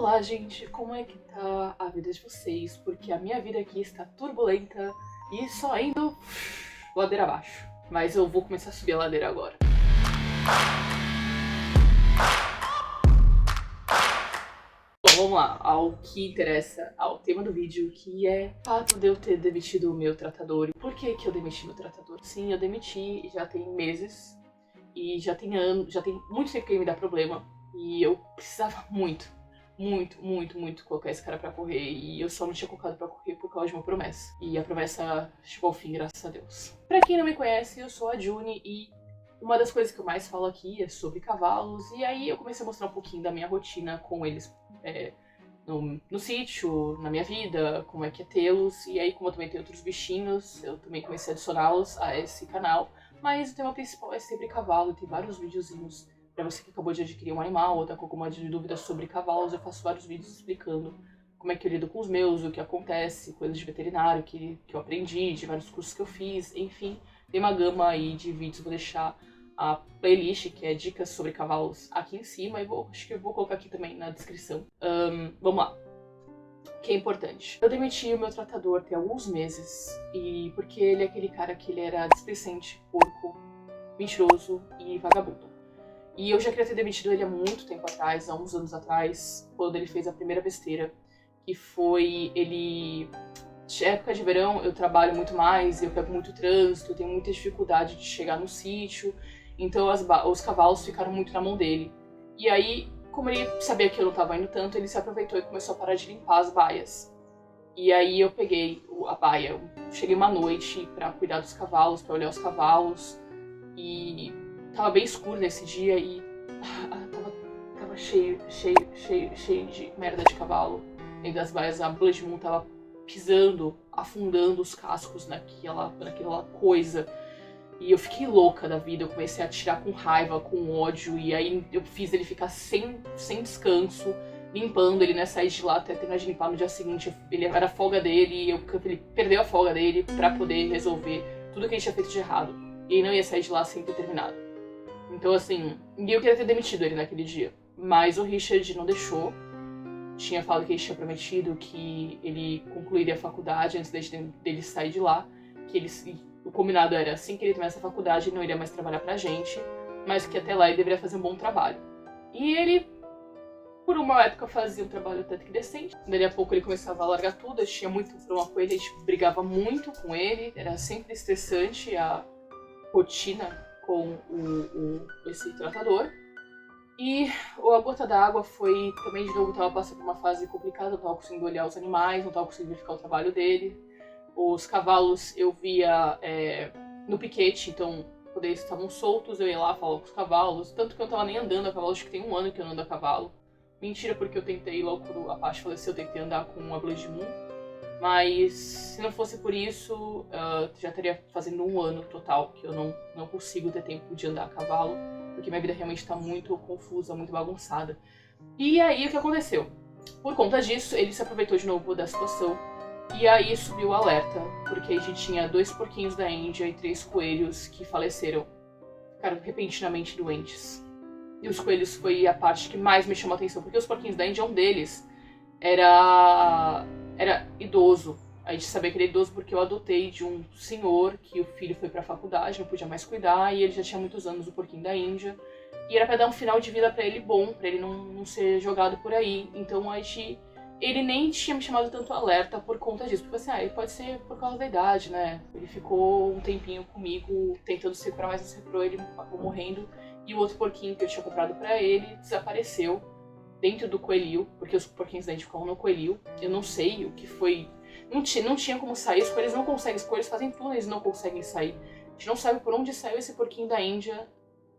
Olá, gente, como é que tá a vida de vocês? Porque a minha vida aqui está turbulenta e só indo ladeira abaixo. Mas eu vou começar a subir a ladeira agora. Bom, vamos lá, ao que interessa, ao tema do vídeo, que é o fato de eu ter demitido o meu tratador. Por que que eu demiti meu tratador? Sim, eu demiti já tem meses e já tem anos, já tem muito tempo que ele me dá problema e eu precisava muito colocar esse cara pra correr. E eu só não tinha colocado pra correr por causa de uma promessa. E a promessa chegou ao fim, graças a Deus. Pra quem não me conhece, eu sou a Juni e uma das coisas que eu mais falo aqui é sobre cavalos. E aí eu comecei a mostrar um pouquinho da minha rotina com eles no sítio, na minha vida, como é que é tê-los. E aí, como eu também tenho outros bichinhos, eu também comecei a adicioná-los a esse canal. Mas o tema principal é sempre cavalo, tem vários videozinhos. Pra você que acabou de adquirir um animal ou tá com alguma dúvida sobre cavalos, eu faço vários vídeos explicando como é que eu lido com os meus, o que acontece, coisas de veterinário que eu aprendi, de vários cursos que eu fiz, enfim. Tem uma gama aí de vídeos, vou deixar a playlist, que é dicas sobre cavalos, aqui em cima, e acho que eu vou colocar aqui também na descrição. Vamos lá. O que é importante? Eu demiti o meu tratador tem alguns meses, e porque ele é aquele cara que ele era displicente, porco, mentiroso e vagabundo. E eu já queria ter demitido ele há muito tempo atrás, há uns anos atrás, quando ele fez a primeira besteira, que foi ele... Época de verão eu trabalho muito mais, eu pego muito trânsito, eu tenho muita dificuldade de chegar no sítio, então os cavalos ficaram muito na mão dele. E aí, como ele sabia que eu não estava indo tanto, ele se aproveitou e começou a parar de limpar as baias. E aí eu peguei a baia, eu cheguei uma noite pra cuidar dos cavalos, pra olhar os cavalos, e... Tava bem escuro nesse dia e tava cheio de merda de cavalo. Dentro das baias, a Blood Moon tava pisando, afundando os cascos naquela coisa. E eu fiquei louca da vida, eu comecei a atirar com raiva, com ódio. E aí eu fiz ele ficar sem descanso, limpando ele, né? Saí de lá até terminar de limpar no dia seguinte. Ele era a folga dele, ele perdeu a folga dele pra poder resolver tudo que ele tinha feito de errado. E ele não ia sair de lá sem ter terminado. Então, assim, eu queria ter demitido ele naquele dia. Mas o Richard não deixou. Tinha falado que ele tinha prometido que ele concluiria a faculdade antes dele sair de lá. O combinado era, assim que ele terminasse a faculdade, ele não iria mais trabalhar pra gente. Mas que até lá ele deveria fazer um bom trabalho. E ele, por uma época, fazia um trabalho até que decente. Daí a pouco ele começava a largar tudo. Eu tinha muito problema com ele, a gente brigava muito com ele. Era sempre estressante a rotina com esse tratador. E a gota d'água foi também, de novo, tava passando por uma fase complicada, não tava conseguindo olhar os animais, não tava conseguindo verificar o trabalho dele. Os cavalos eu via no piquete, então quando eles estavam soltos eu ia lá falar com os cavalos, tanto que eu não tava nem andando a cavalo, acho que tem um ano que eu não ando a cavalo. Mentira, porque eu tentei, logo quando a Paty faleceu, eu tentei andar com uma Blood Moon. Mas se não fosse por isso, já estaria fazendo um ano total que eu não consigo ter tempo de andar a cavalo, porque minha vida realmente está muito confusa, muito bagunçada. E aí o que aconteceu? Por conta disso, ele se aproveitou de novo da situação, e aí subiu o alerta, porque a gente tinha 2 porquinhos da Índia e 3 coelhos que faleceram, ficaram repentinamente doentes. E os coelhos foi a parte que mais me chamou a atenção, porque os porquinhos da Índia, um deles era idoso. A gente sabia que ele era idoso porque eu adotei de um senhor que o filho foi pra faculdade, não podia mais cuidar, e ele já tinha muitos anos, o porquinho da Índia. E era pra dar um final de vida pra ele bom, pra ele não ser jogado por aí. Então ele nem tinha me chamado tanto alerta por conta disso. Porque assim, ele pode ser por causa da idade, né? Ele ficou um tempinho comigo, tentando se recuperar, mas não se recuperou, ele acabou morrendo. E o outro porquinho que eu tinha comprado pra ele desapareceu dentro do coelho, porque os porquinhos da Índia ficavam no coelho. Eu não sei o que foi. Não tinha como sair, os coelhos não conseguem, os coelhos fazem tudo, eles não conseguem sair. A gente não sabe por onde saiu esse porquinho da Índia,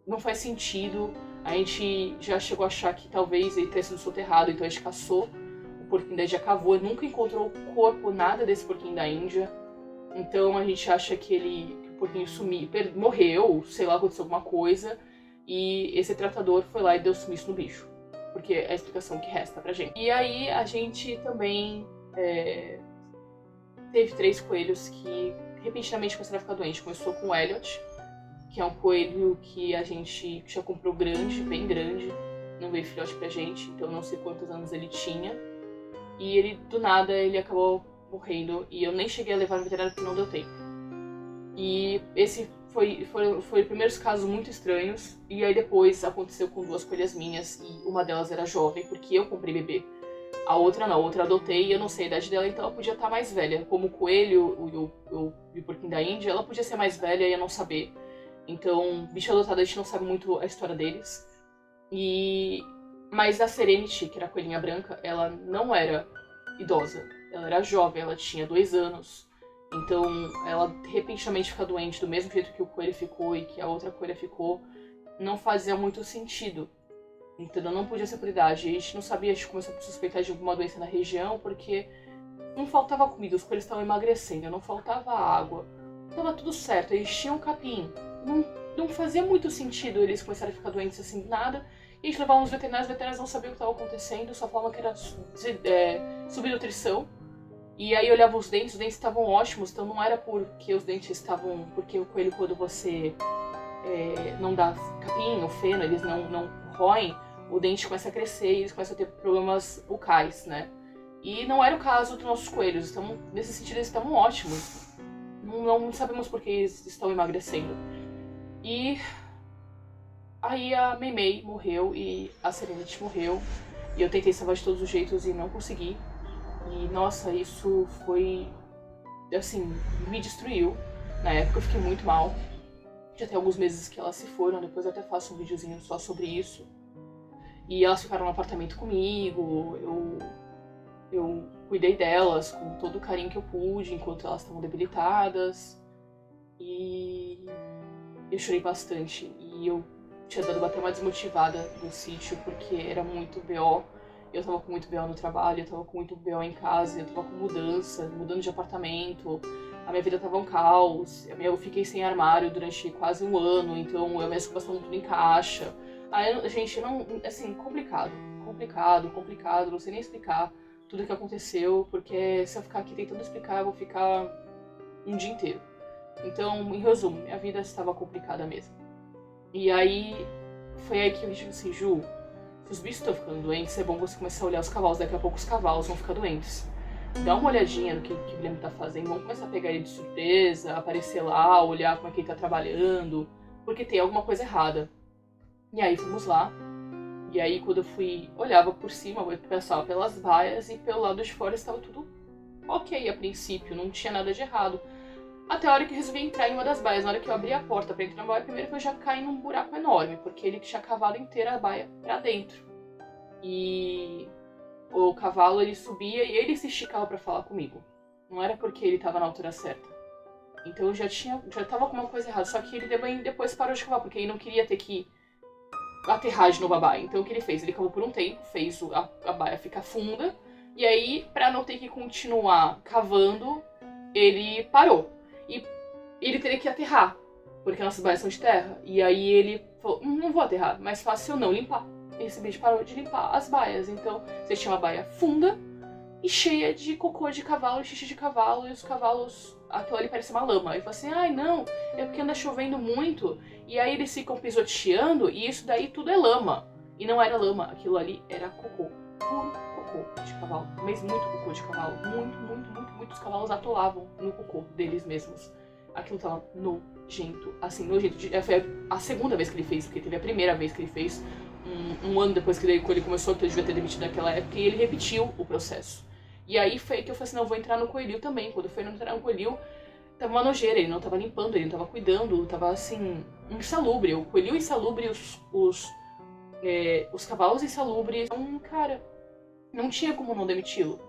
não faz sentido. A gente já chegou a achar que talvez ele tenha sido soterrado, então a gente caçou o porquinho da Índia, cavou, nunca encontrou o corpo, nada desse porquinho da Índia. Então a gente acha que o porquinho sumiu, morreu, sei lá, aconteceu alguma coisa, e esse tratador foi lá e deu sumiço no bicho. Porque é a explicação que resta pra gente. E aí a gente também teve 3 coelhos que repentinamente começaram a ficar doentes. Começou com o Elliot, que é um coelho que a gente já comprou grande, bem grande. não veio filhote pra gente, então não sei quantos anos ele tinha. E ele, do nada, ele acabou morrendo, e eu nem cheguei a levar no veterinário porque não deu tempo. E esse foi primeiros casos muito estranhos, e aí depois aconteceu com 2 coelhas minhas, e uma delas era jovem, porque eu comprei bebê. A outra não, a outra adotei e eu não sei a idade dela, então ela podia estar mais velha. Como o coelho e o porquinho da Índia, ela podia ser mais velha e eu não saber. Então, bicho adotado, a gente não sabe muito a história deles. Mas a Serenity, que era a coelhinha branca, ela não era idosa. Ela era jovem, ela tinha 2 anos. Então, ela repentinamente ficar doente do mesmo jeito que o coelho ficou e que a outra coelha ficou, não fazia muito sentido. Então não podia ser por idade. A gente não sabia, a gente começou a suspeitar de alguma doença na região, porque não faltava comida, os coelhos estavam emagrecendo, não faltava água. Tava tudo certo, eles tinham capim. Não fazia muito sentido eles começarem a ficar doentes assim do nada. E a gente levava nos veterinários, os veterinários não sabiam o que estava acontecendo, só falavam que era subnutrição. E aí eu olhava os dentes estavam ótimos, então não era porque os dentes estavam... Porque o coelho, quando você não dá capim ou feno, eles não roem, o dente começa a crescer e eles começam a ter problemas bucais, né? E não era o caso dos nossos coelhos, então, nesse sentido eles estavam ótimos. Não sabemos por que eles estão emagrecendo. E aí a Meimei morreu e a Serenity morreu. E eu tentei salvar de todos os jeitos e não consegui. E nossa, isso foi, assim, me destruiu. Na época eu fiquei muito mal. Já tem alguns meses que elas se foram, depois eu até faço um videozinho só sobre isso. E elas ficaram no apartamento comigo, eu cuidei delas com todo o carinho que eu pude enquanto elas estavam debilitadas. E eu chorei bastante. E eu tinha dado até uma desmotivada no sítio, porque era muito BO. Eu tava com muito BO no trabalho, eu tava com muito BO em casa, eu tava com mudança, mudando de apartamento. A minha vida tava um caos, eu fiquei sem armário durante quase um ano, então minhas roupas estavam tudo em caixa. Aí, gente, não, assim, complicado, não sei nem explicar tudo o que aconteceu, porque se eu ficar aqui tentando explicar, eu vou ficar um dia inteiro. Então, em resumo, minha vida estava complicada mesmo. E aí, foi aí que eu disse assim, Ju, se os bichos estão ficando doentes, é bom você começar a olhar os cavalos, daqui a pouco os cavalos vão ficar doentes. Dá uma olhadinha no que o Guilherme tá fazendo, vamos começar a pegar ele de surpresa, aparecer lá, olhar como é que ele tá trabalhando, porque tem alguma coisa errada. E aí fomos lá, e aí quando eu fui, olhava por cima, eu passava pelas baias e pelo lado de fora estava tudo ok a princípio, não tinha nada de errado. Até a hora que eu resolvi entrar em uma das baias, na hora que eu abri a porta pra entrar na baia, primeiro que eu já caí num buraco enorme, porque ele tinha cavado inteira a baia pra dentro. E o cavalo, ele subia e ele se esticava pra falar comigo. Não era porque ele tava na altura certa. Então eu já tava com uma coisa errada, só que ele também depois parou de cavar, porque ele não queria ter que aterrar de novo a baia. Então o que ele fez? Ele cavou por um tempo, fez a baia ficar funda, e aí, pra não ter que continuar cavando, ele parou. E ele teria que aterrar, porque nossas baias são de terra. E aí ele falou, não vou aterrar, mais fácil eu não limpar. E esse bicho parou de limpar as baias. Então você tinha uma baia funda e cheia de cocô de cavalo, xixi de cavalo, e os cavalos, aquilo ali parece uma lama. Ele falou assim, ai não, é porque anda chovendo muito, e aí eles ficam pisoteando, e isso daí tudo é lama. E não era lama, aquilo ali era cocô, puro cocô de cavalo, mas muito cocô de cavalo, muitos cavalos atolavam no cocô deles mesmos. Aquilo tava nojento, assim, nojento. Foi a segunda vez que ele fez, porque teve a primeira vez que ele fez, um ano depois que ele começou, que eu devia ter demitido naquela época, e ele repetiu o processo. E aí foi que eu falei assim, não, vou entrar no coelho também. Quando eu fui entrar no coelho, tava uma nojeira, ele não tava limpando, ele não tava cuidando, tava assim, insalubre. O coelho insalubre, os cavalos insalubres. Então, cara, não tinha como não demiti-lo.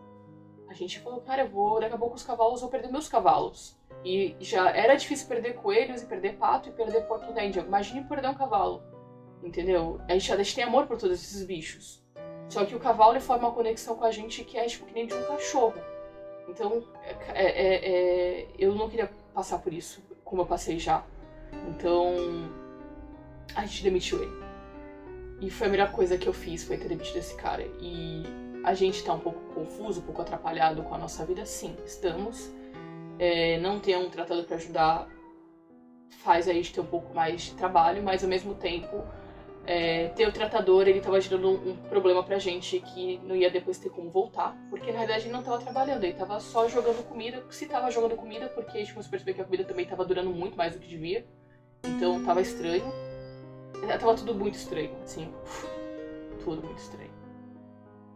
A gente falou, cara, daqui a pouco os cavalos, vou perder meus cavalos. E já era difícil perder coelhos, e perder pato, e perder porco da Índia. Imagine perder um cavalo, entendeu? A gente tem amor por todos esses bichos. Só que o cavalo, ele forma uma conexão com a gente que é tipo que nem de um cachorro. Então, eu não queria passar por isso, como eu passei já. Então, a gente demitiu ele. E foi a melhor coisa que eu fiz, foi ter demitido esse cara. E a gente tá um pouco confuso, um pouco atrapalhado com a nossa vida? Sim, estamos. Não ter um tratador pra ajudar faz a gente ter um pouco mais de trabalho, mas ao mesmo tempo ter o tratador, ele tava gerando um problema pra gente que não ia depois ter como voltar, porque na verdade ele não tava trabalhando, ele tava só jogando comida, se tava jogando comida, porque a gente começou a perceber que a comida também tava durando muito mais do que devia, então tava estranho, tava tudo muito estranho, assim, tudo muito estranho.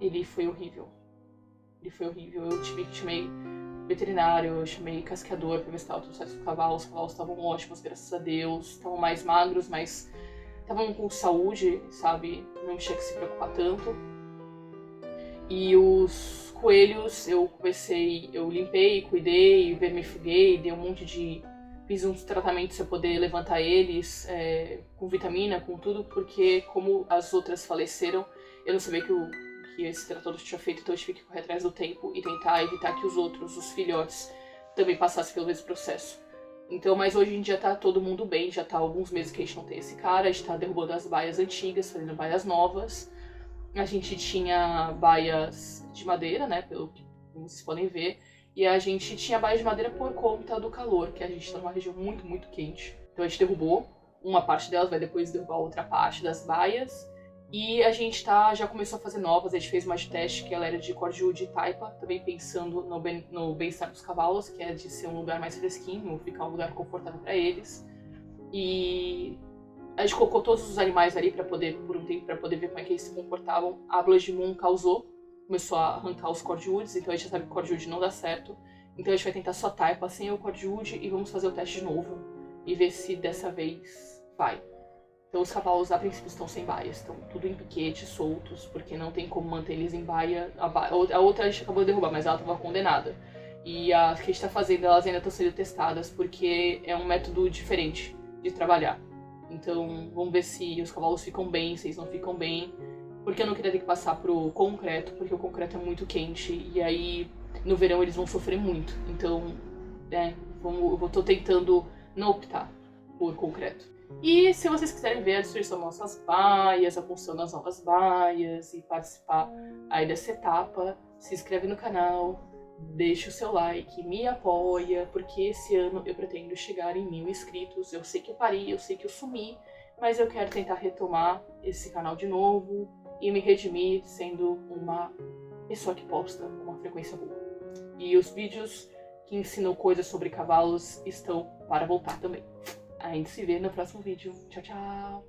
Ele foi horrível, eu tive que chamei veterinário, eu chamei casqueador pra ver se tava tudo certo com os cavalos estavam ótimos, graças a Deus, estavam mais magros, mas estavam com saúde, sabe? Não tinha que se preocupar tanto. E os coelhos, eu limpei, cuidei, vermifuguei, dei um monte de... Fiz uns tratamentos pra poder levantar eles, com vitamina, com tudo, porque como as outras faleceram, eu não sabia que esse tratador tinha feito, então eu tive que correr atrás do tempo e tentar evitar que os outros, os filhotes, também passassem pelo mesmo processo. Então, mas hoje em dia tá todo mundo bem, já tá há alguns meses que a gente não tem esse cara, a gente tá derrubando as baias antigas, fazendo baias novas. A gente tinha baias de madeira, né, pelo que vocês podem ver, e a gente tinha baias de madeira por conta do calor, que a gente tá numa região muito, muito quente. Então a gente derrubou uma parte delas, vai depois derrubar outra parte das baias. E a gente já começou a fazer novas, a gente fez uma de teste que ela era de cordwood e taipa, também pensando no bem-estar dos cavalos, que é de ser um lugar mais fresquinho, ficar um lugar confortável para eles. E a gente colocou todos os animais ali para poder, por um tempo, para poder ver como é que eles se comportavam. A Blood Moon causou, começou a arrancar os cordwoods, então a gente já sabe que o cordwood não dá certo. Então a gente vai tentar só taipa sem o cordwood e vamos fazer o teste de novo e ver se dessa vez vai. Então os cavalos a princípio estão sem baias, estão tudo em piquete, soltos, porque não tem como manter eles em baia. A outra a gente acabou de derrubar, mas ela estava condenada. E a que a gente está fazendo, elas ainda estão sendo testadas, porque é um método diferente de trabalhar. Então vamos ver se os cavalos ficam bem, se eles não ficam bem. Porque eu não queria ter que passar pro concreto, porque o concreto é muito quente. E aí no verão eles vão sofrer muito. Então, eu tô tentando não optar por concreto. E se vocês quiserem ver a destruição das nossas baias, a construção das novas baias e participar aí dessa etapa, se inscreve no canal, deixa o seu like, me apoia, porque esse ano eu pretendo chegar em 1000 inscritos. Eu sei que eu parei, eu sei que eu sumi, mas eu quero tentar retomar esse canal de novo e me redimir sendo uma pessoa que posta com uma frequência boa. E os vídeos que ensinam coisas sobre cavalos estão para voltar também. A gente se vê no próximo vídeo. Tchau, tchau!